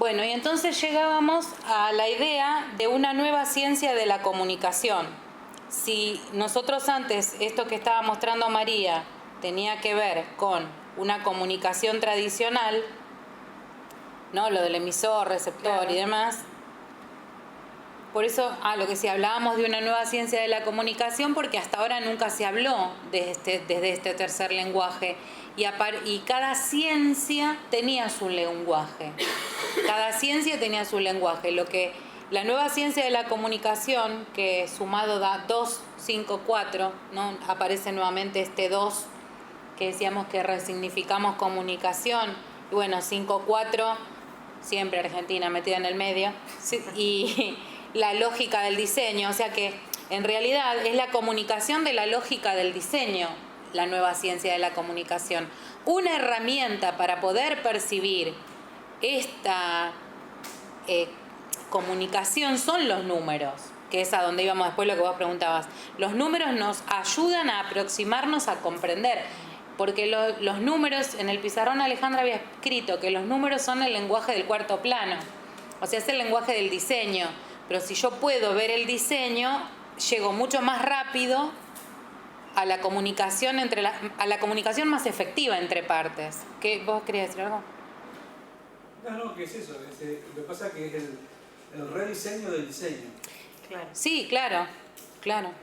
Bueno, y entonces llegábamos a la idea de una nueva ciencia de la comunicación. Si nosotros antes, esto que estaba mostrando María, tenía que ver con una comunicación tradicional, ¿no? Lo del emisor, receptor, claro, y demás. Por eso, lo que sí, hablábamos de una nueva ciencia de la comunicación, porque hasta ahora nunca se habló desde este tercer lenguaje. Y cada ciencia tenía su lenguaje. Cada ciencia tenía su lenguaje. Lo que la nueva ciencia de la comunicación, que sumado da 2, 5, 4, ¿no? Aparece nuevamente este 2, que decíamos que resignificamos comunicación. Y bueno, 5, 4, siempre Argentina metida en el medio. Y la lógica del diseño, o sea que en realidad es la comunicación de la lógica del diseño, la nueva ciencia de la comunicación. Una herramienta para poder percibir esta comunicación son los números, que es a donde íbamos después, lo que vos preguntabas. Los números nos ayudan a aproximarnos a comprender, porque los números, en el pizarrón Alejandra había escrito que los números son el lenguaje del cuarto plano, o sea, es el lenguaje del diseño. Pero si yo puedo ver el diseño, llego mucho más rápido a la comunicación a la comunicación más efectiva entre partes. ¿Qué, vos querías decir algo? No, ¿qué es eso? Lo que pasa es que es el rediseño del diseño. Claro. Sí, claro.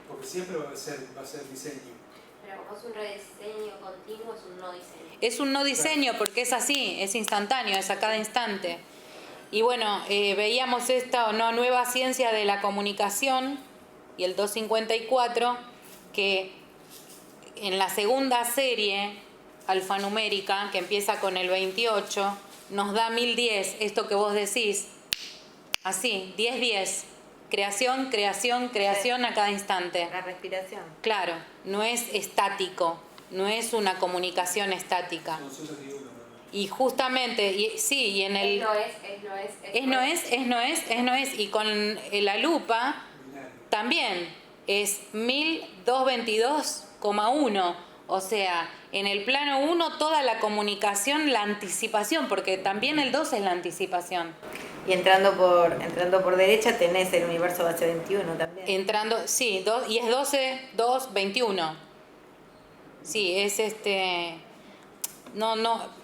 Porque siempre va a ser diseño. Pero como es un rediseño continuo, es un no diseño. Es un no diseño, claro, porque es así, es instantáneo, es a cada instante. Y bueno, veíamos esta nueva ciencia de la comunicación y el 254, que en la segunda serie alfanumérica, que empieza con el 28, nos da 1010, esto que vos decís, así, 10-10, creación a cada instante. La respiración. Claro, no es estático, no es una comunicación estática. Y justamente, y en el... no es, y con la lupa también es 1222,1, o sea, en el plano 1 toda la comunicación, la anticipación, porque también el 2 es la anticipación. Y entrando por derecha tenés el universo base 21 también. Sí, y es 12, 2, 21. Sí, es no...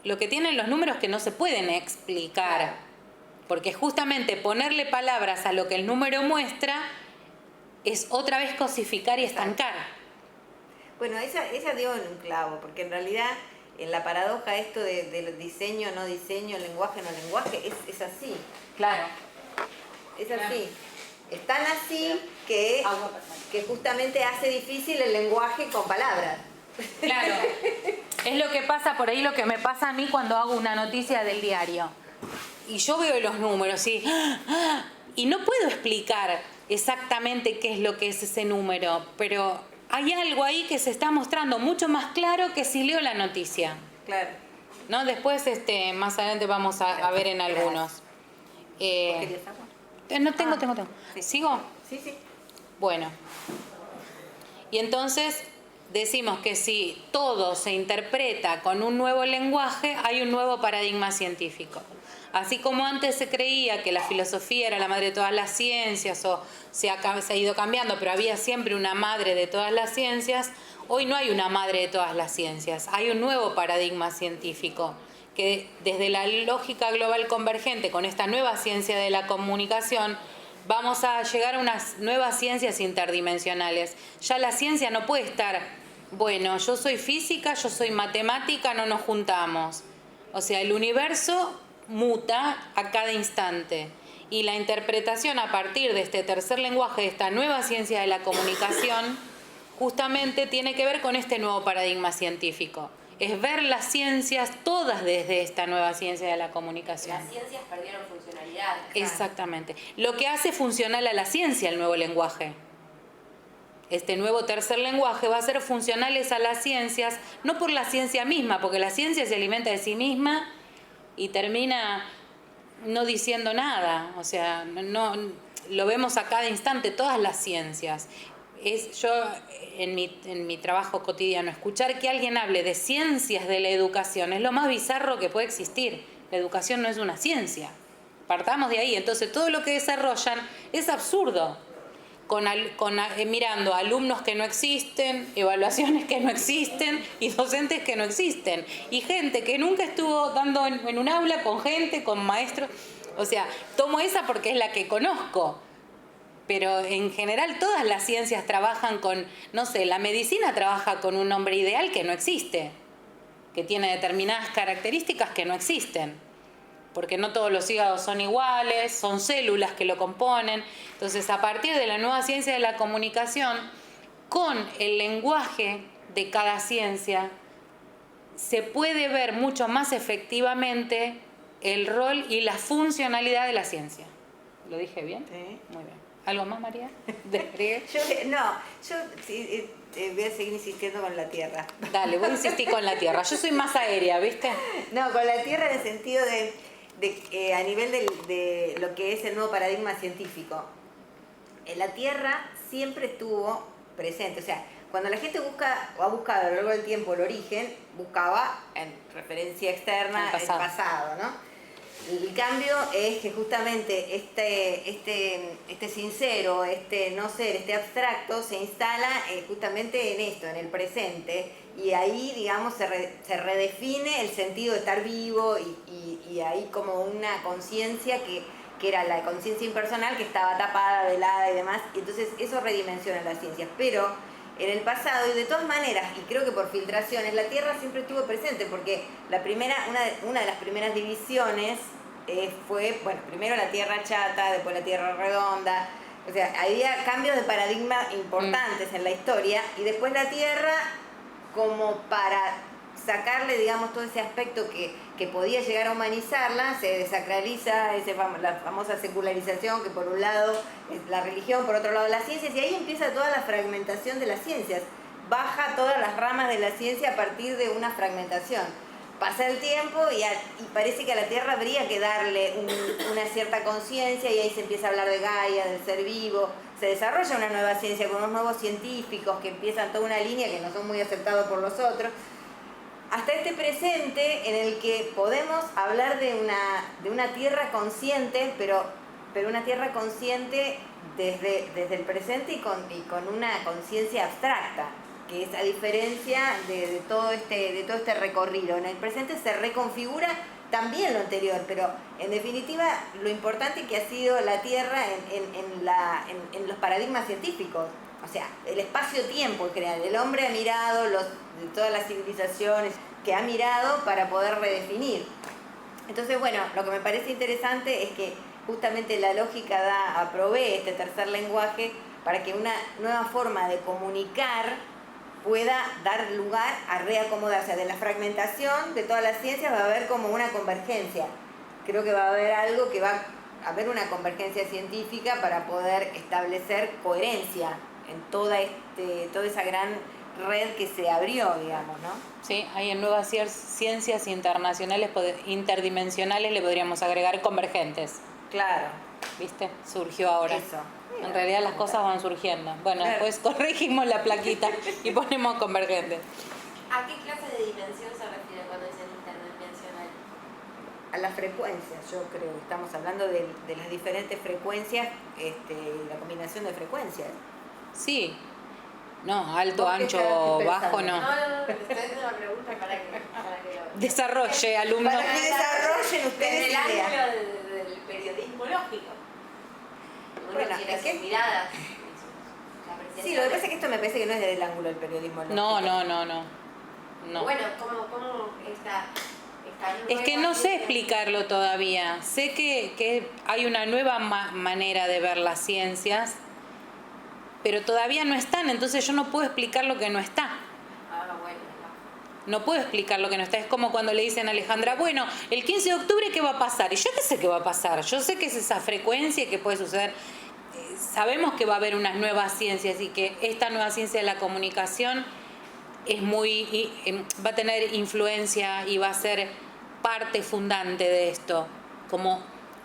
Lo que tienen los números que no se pueden explicar, porque justamente ponerle palabras a lo que el número muestra es otra vez cosificar y estancar. Bueno, esa dio en un clavo, porque en realidad en la paradoja esto de diseño, no diseño, lenguaje, no lenguaje, es así. Claro. Es así. Es tan así que justamente hace difícil el lenguaje con palabras. Claro. Es lo que pasa por ahí, lo que me pasa a mí cuando hago una noticia del diario. Y yo veo los números y no puedo explicar exactamente qué es lo que es ese número, pero hay algo ahí que se está mostrando mucho más claro que si leo la noticia. Claro. ¿No? Después, más adelante vamos a ver en algunos. No tengo. Sí. ¿Sigo? Sí. Bueno. Y entonces decimos que si todo se interpreta con un nuevo lenguaje, hay un nuevo paradigma científico. Así como antes se creía que la filosofía era la madre de todas las ciencias, o se ha ido cambiando, pero había siempre una madre de todas las ciencias, hoy no hay una madre de todas las ciencias, hay un nuevo paradigma científico, que desde la lógica global convergente, con esta nueva ciencia de la comunicación, vamos a llegar a unas nuevas ciencias interdimensionales. Ya la ciencia no puede estar, bueno, yo soy física, yo soy matemática, no nos juntamos. O sea, el universo muta a cada instante. Y la interpretación a partir de este tercer lenguaje, de esta nueva ciencia de la comunicación, justamente tiene que ver con este nuevo paradigma científico. Es ver las ciencias todas desde esta nueva ciencia de la comunicación. Las ciencias perdieron funcionalidad. Exactamente. Lo que hace funcional a la ciencia el nuevo lenguaje. Este nuevo tercer lenguaje va a ser funcionales a las ciencias, no por la ciencia misma, porque la ciencia se alimenta de sí misma y termina no diciendo nada. O sea, no lo vemos a cada instante, todas las ciencias. Yo en mi trabajo cotidiano, escuchar que alguien hable de ciencias de la educación es lo más bizarro que puede existir, La educación no es una ciencia. Partamos de ahí. Entonces todo lo que desarrollan es absurdo. Mirando alumnos que no existen, evaluaciones que no existen y docentes que no existen. Y gente que nunca estuvo dando en un aula con gente, con maestros. O sea, tomo esa porque es la que conozco. Pero en general todas las ciencias trabajan con, no sé, la medicina trabaja con un hombre ideal que no existe, que tiene determinadas características que no existen. Porque no todos los hígados son iguales, son células que lo componen. Entonces, a partir de la nueva ciencia de la comunicación, con el lenguaje de cada ciencia, se puede ver mucho más efectivamente el rol y la funcionalidad de la ciencia. ¿Lo dije bien? Sí. Muy bien. ¿Algo más, María? Yo sí, voy a seguir insistiendo con la Tierra. Dale, voy a insistir con la Tierra. Yo soy más aérea, ¿viste? No, con la Tierra en el sentido a nivel de lo que es el nuevo paradigma científico. La Tierra siempre estuvo presente. O sea, cuando la gente busca o ha buscado a lo largo del tiempo el origen, buscaba en referencia externa el pasado, ¿no? El cambio es que justamente este sincero, este no ser, este abstracto se instala justamente en esto, en el presente, y ahí, digamos, se redefine el sentido de estar vivo y hay como una conciencia que era la conciencia impersonal que estaba tapada, velada y demás, y entonces eso redimensiona las ciencias. Pero en el pasado, y de todas maneras, y creo que por filtraciones, la Tierra siempre estuvo presente, porque una de las primeras divisiones fue, bueno, primero la Tierra chata, después la Tierra redonda, o sea, había cambios de paradigma importantes en la historia, y después la Tierra, como para sacarle, digamos, todo ese aspecto que podía llegar a humanizarla, se desacraliza la famosa secularización, que por un lado es la religión, por otro lado las ciencias, y ahí empieza toda la fragmentación de las ciencias. Baja todas las ramas de la ciencia a partir de una fragmentación. Pasa el tiempo y parece que a la Tierra habría que darle una cierta conciencia, y ahí se empieza a hablar de Gaia, del ser vivo. Se desarrolla una nueva ciencia con unos nuevos científicos que empiezan toda una línea que no son muy aceptados por los otros. Hasta este presente en el que podemos hablar de una Tierra consciente, pero una Tierra consciente desde el presente y con una conciencia abstracta, que es a diferencia de todo este recorrido. En el presente se reconfigura también lo anterior, pero en definitiva lo importante que ha sido la Tierra en los paradigmas científicos. O sea, el espacio-tiempo en general. El hombre ha mirado de todas las civilizaciones que ha mirado para poder redefinir. Entonces, bueno, lo que me parece interesante es que justamente la lógica provee este tercer lenguaje para que una nueva forma de comunicar pueda dar lugar a reacomodarse. De la fragmentación de todas las ciencias va a haber como una convergencia. Creo que va a haber algo que va a haber una convergencia científica para poder establecer coherencia en toda esa gran red que se abrió, digamos, ¿no? Sí, hay en nuevas ciencias internacionales, interdimensionales, le podríamos agregar convergentes. Claro. ¿Viste? Surgió ahora. Eso. En realidad las cosas van surgiendo. Bueno, Claro. después corregimos la plaquita y ponemos convergentes. ¿A qué clase de dimensión se refiere cuando dicen interdimensional? A las frecuencias, yo creo. Estamos hablando de las diferentes frecuencias, la combinación de frecuencias. Sí. No, alto, ¿Vos qué ancho, estabas bajo, pensando? no. Te estoy haciendo una pregunta para que lo... Desarrolle, alumno. Para que desarrollen ustedes Desde el ideas. ángulo del periodismo lógico. Uno Bueno, tiene es que- sus miradas, sus Sí, lo que pasa es que esto me parece que no es desde el ángulo del periodismo lógico. No. Bueno, ¿cómo esta Es que no sé explicarlo todavía. Sé que hay una nueva manera de ver las ciencias, pero todavía no están, entonces yo no puedo explicar lo que no está. bueno, No puedo explicar lo que no está. Es como cuando le dicen a Alejandra, bueno, el 15 de octubre, ¿qué va a pasar? Y yo qué sé qué va a pasar. Yo sé que es esa frecuencia que puede suceder. Sabemos que va a haber unas nuevas ciencias y que esta nueva ciencia de la comunicación va a tener influencia y va a ser parte fundante de esto, como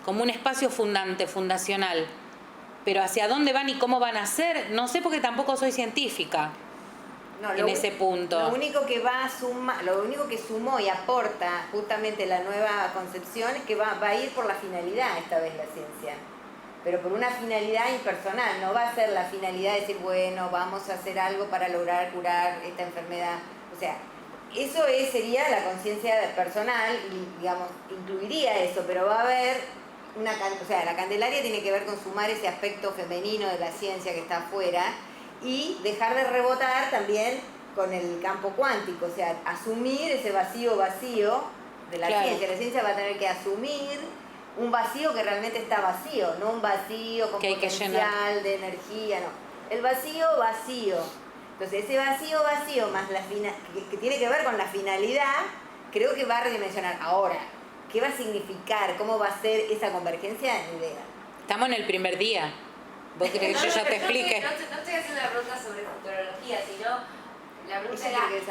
un espacio fundacional. Pero hacia dónde van y cómo van a ser, no sé, porque tampoco soy científica. No, en ese punto. Lo único que sumó y aporta justamente la nueva concepción es que va a ir por la finalidad esta vez la ciencia. Pero por una finalidad impersonal, no va a ser la finalidad de decir, bueno, vamos a hacer algo para lograr curar esta enfermedad. O sea, eso sería la conciencia personal y, digamos, incluiría eso, pero va a haber la Candelaria tiene que ver con sumar ese aspecto femenino de la ciencia que está afuera y dejar de rebotar también con el campo cuántico, o sea, asumir ese vacío de la ciencia. La ciencia va a tener que asumir un vacío que realmente está vacío, no un vacío con potencial de energía, no. El vacío. Entonces ese vacío más que tiene que ver con la finalidad, creo que va a redimensionar. Ahora, ¿qué va a significar? ¿Cómo va a ser esa convergencia? Ni idea. Estamos en el primer día. ¿Vos querés que yo ya te explique? No estoy haciendo una pregunta sobre futurología, sino la pregunta Ella quiere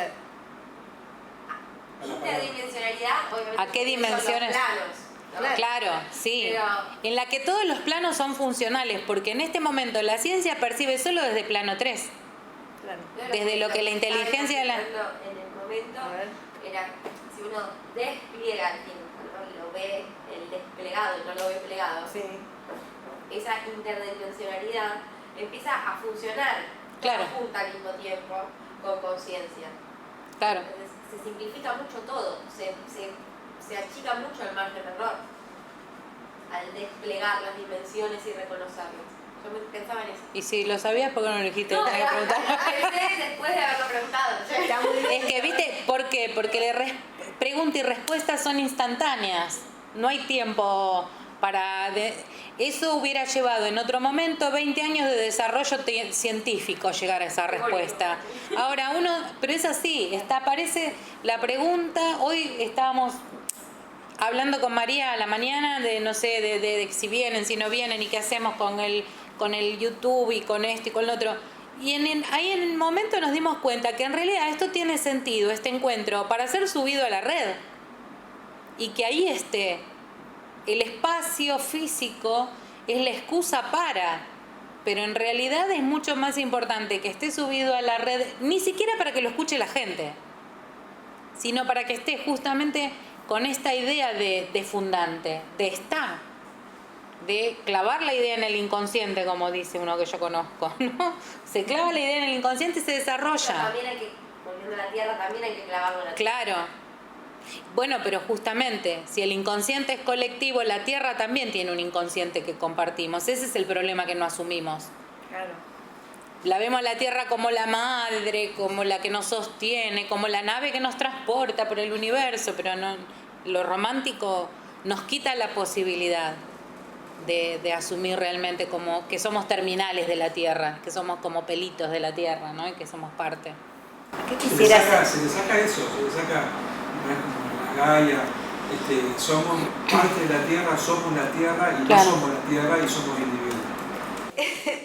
era interdimensionalidad, obviamente. ¿A qué dimensiones? Son los planos, ¿no? Claro, sí. Pero, en la que todos los planos son funcionales, porque en este momento la ciencia percibe solo desde plano 3. Claro. Desde lo que la inteligencia de la... En el momento era, si uno despliega el tiempo, ¿no? Lo ve el desplegado y no lo ve plegado, Sí. esa interdimensionalidad empieza a funcionar junta al mismo tiempo con conciencia. Claro. Entonces, se simplifica mucho todo, se achica mucho el margen de error al desplegar las dimensiones y reconocerlas. Yo pensaba en eso. Y si lo sabías, ¿por qué no lo dijiste? No, Tenés que preguntar. pensé después de haberlo preguntado. Está muy bien. Es que, ¿viste? ¿Por qué? Porque pregunta y respuesta son instantáneas. No hay tiempo para... Eso hubiera llevado en otro momento 20 años de desarrollo científico llegar a esa respuesta. Ahora pero es así, aparece la pregunta. Hoy estábamos hablando con María a la mañana de, no sé, de si vienen, si no vienen y qué hacemos con el YouTube y con esto y con lo otro. Y ahí en el momento nos dimos cuenta que en realidad esto tiene sentido, este encuentro, para ser subido a la red. Y que ahí el espacio físico es la excusa pero en realidad es mucho más importante que esté subido a la red, ni siquiera para que lo escuche la gente, sino para que esté justamente con esta idea de fundante, de clavar la idea en el inconsciente, como dice uno que yo conozco, ¿no? Se clava la idea en el inconsciente y se desarrolla. Pero también volviendo a la Tierra, también hay que clavarlo en la Tierra. Claro. Bueno, pero justamente, si el inconsciente es colectivo, la Tierra también tiene un inconsciente que compartimos. Ese es el problema que no asumimos. Claro. La vemos a la Tierra como la madre, como la que nos sostiene, como la nave que nos transporta por el universo, pero no, lo romántico nos quita la posibilidad de asumir realmente como que somos terminales de la Tierra, que somos como pelitos de la Tierra, ¿no? Y que somos parte. ¿Qué Se quisieras? le saca eso, se le saca como la Gaia, somos parte de la Tierra, somos la Tierra y Claro. no somos la Tierra y somos individuos.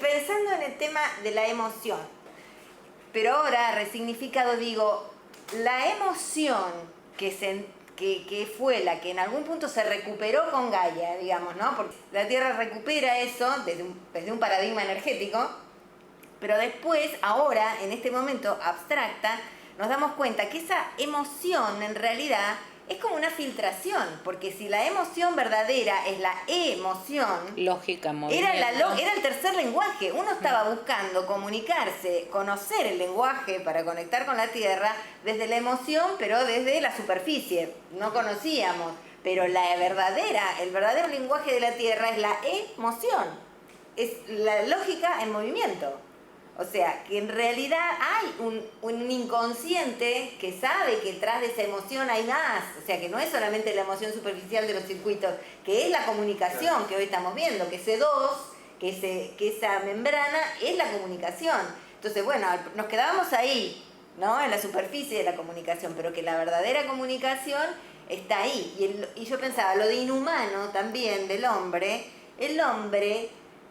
Pensando en el tema de la emoción, pero ahora resignificado digo, la emoción que fue la que en algún punto se recuperó con Gaia, digamos, ¿no? Porque la Tierra recupera eso desde un paradigma energético, pero después, ahora, en este momento abstracta, nos damos cuenta que esa emoción en realidad es como una filtración, porque si la emoción verdadera es la emoción, Lógica, movimiento. era el tercer lenguaje. Uno estaba buscando comunicarse, conocer el lenguaje para conectar con la Tierra desde la emoción, pero desde la superficie. No conocíamos, pero el verdadero lenguaje de la Tierra es la emoción. Es la lógica en movimiento. O sea, que en realidad hay un inconsciente que sabe que detrás de esa emoción hay más. O sea, que no es solamente la emoción superficial de los circuitos, que es la comunicación que hoy estamos viendo, que ese 2, que esa membrana es la comunicación. Entonces, bueno, nos quedábamos ahí, ¿no? En la superficie de la comunicación, pero que la verdadera comunicación está ahí. Y yo pensaba, lo de inhumano también del hombre, el hombre,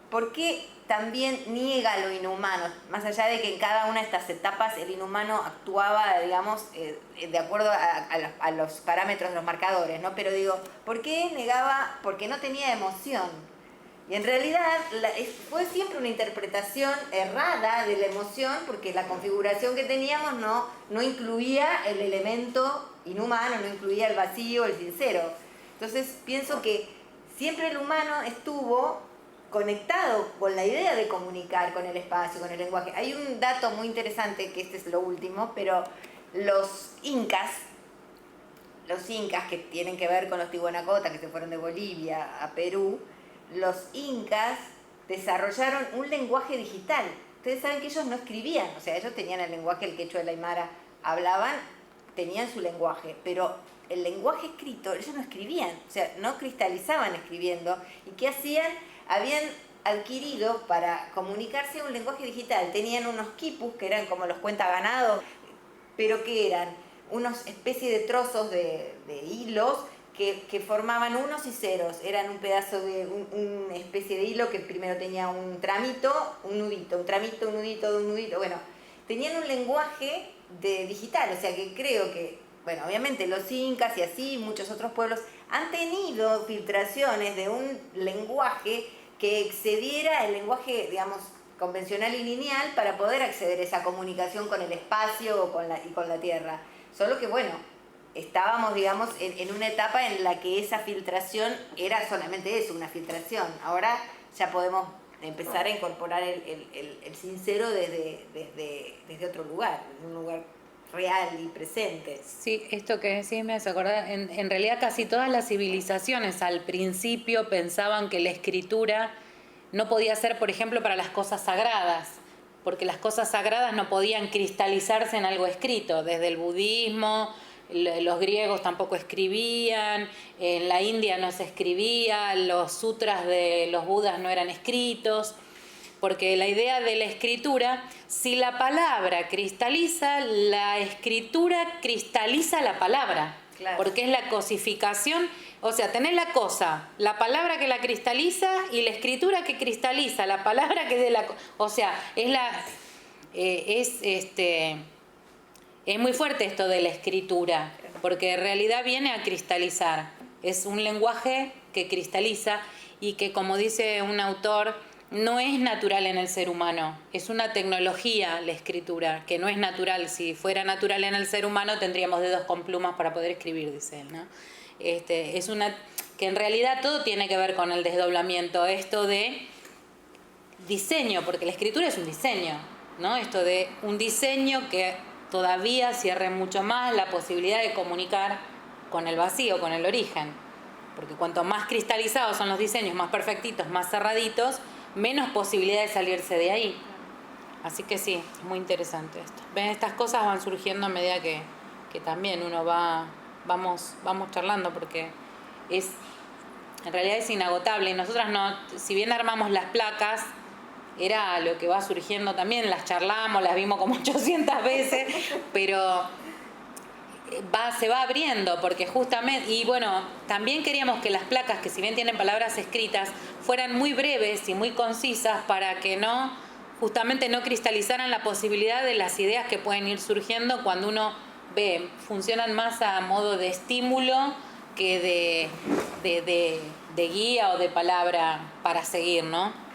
¿por qué también niega lo inhumano? Más allá de que en cada una de estas etapas el inhumano actuaba, digamos, de acuerdo a los parámetros, los marcadores, ¿no? Pero digo, ¿por qué negaba? Porque no tenía emoción. Y en realidad fue siempre una interpretación errada de la emoción porque la configuración que teníamos no incluía el elemento inhumano, no incluía el vacío, el sincero. Entonces pienso que siempre el humano estuvo conectado con la idea de comunicar con el espacio, con el lenguaje. Hay un dato muy interesante, que este es lo último, pero los incas que tienen que ver con los Tiwanacotas, que se fueron de Bolivia a Perú, los incas desarrollaron un lenguaje digital. Ustedes saben que ellos no escribían, o sea, ellos tenían el lenguaje, el quechua, el aymara, hablaban, tenían su lenguaje, pero el lenguaje escrito, ellos no escribían, o sea, no cristalizaban escribiendo. ¿Y qué hacían? Habían adquirido para comunicarse un lenguaje digital. Tenían unos quipus, que eran como los cuentaganados, pero que eran unas especie de trozos de hilos que formaban unos y ceros. Eran un pedazo de una especie de hilo que primero tenía un tramito, un nudito, un tramito, un nudito, un nudito. Bueno, tenían un lenguaje digital, o sea que creo que, bueno, obviamente los incas y así muchos otros pueblos han tenido filtraciones de un lenguaje que excediera el lenguaje, digamos, convencional y lineal para poder acceder a esa comunicación con el espacio y con la tierra. Solo que, bueno, estábamos, digamos, en una etapa en la que esa filtración era solamente eso, una filtración. Ahora ya podemos empezar a incorporar el sincero desde otro lugar, desde un lugar real y presente. Sí, esto que decís me hace acordar, en realidad casi todas las civilizaciones al principio pensaban que la escritura no podía ser, por ejemplo, para las cosas sagradas, porque las cosas sagradas no podían cristalizarse en algo escrito. Desde el budismo, los griegos tampoco escribían, en la India no se escribía, los sutras de los budas no eran escritos, porque la idea de la escritura, si la palabra cristaliza, la escritura cristaliza la palabra, claro. Porque es la cosificación, o sea, tenés la cosa, la palabra que la cristaliza y la escritura que cristaliza, la palabra que de la... O sea, es muy fuerte esto de la escritura, porque en realidad viene a cristalizar. Es un lenguaje que cristaliza y que, como dice un autor, no es natural en el ser humano. Es una tecnología la escritura, que no es natural. Si fuera natural en el ser humano tendríamos dedos con plumas para poder escribir, dice él, ¿no? Es una que en realidad todo tiene que ver con el desdoblamiento, esto de diseño, porque la escritura es un diseño, ¿no? Esto de un diseño que todavía cierre mucho más la posibilidad de comunicar con el vacío, con el origen. Porque cuanto más cristalizados son los diseños, más perfectitos, más cerraditos, menos posibilidad de salirse de ahí. Así que sí, es muy interesante esto. Ven, estas cosas van surgiendo a medida que también uno vamos charlando, porque en realidad es inagotable. Y nosotras no, si bien armamos las placas, era lo que va surgiendo también, las charlamos, las vimos como 800 veces, pero se va abriendo, porque justamente, y bueno, también queríamos que las placas, que si bien tienen palabras escritas, fueran muy breves y muy concisas para que justamente no cristalizaran la posibilidad de las ideas que pueden ir surgiendo cuando uno ve, funcionan más a modo de estímulo que de guía o de palabra para seguir, ¿no?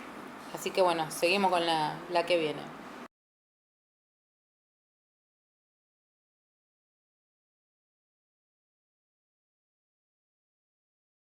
Así que bueno, seguimos con la que viene.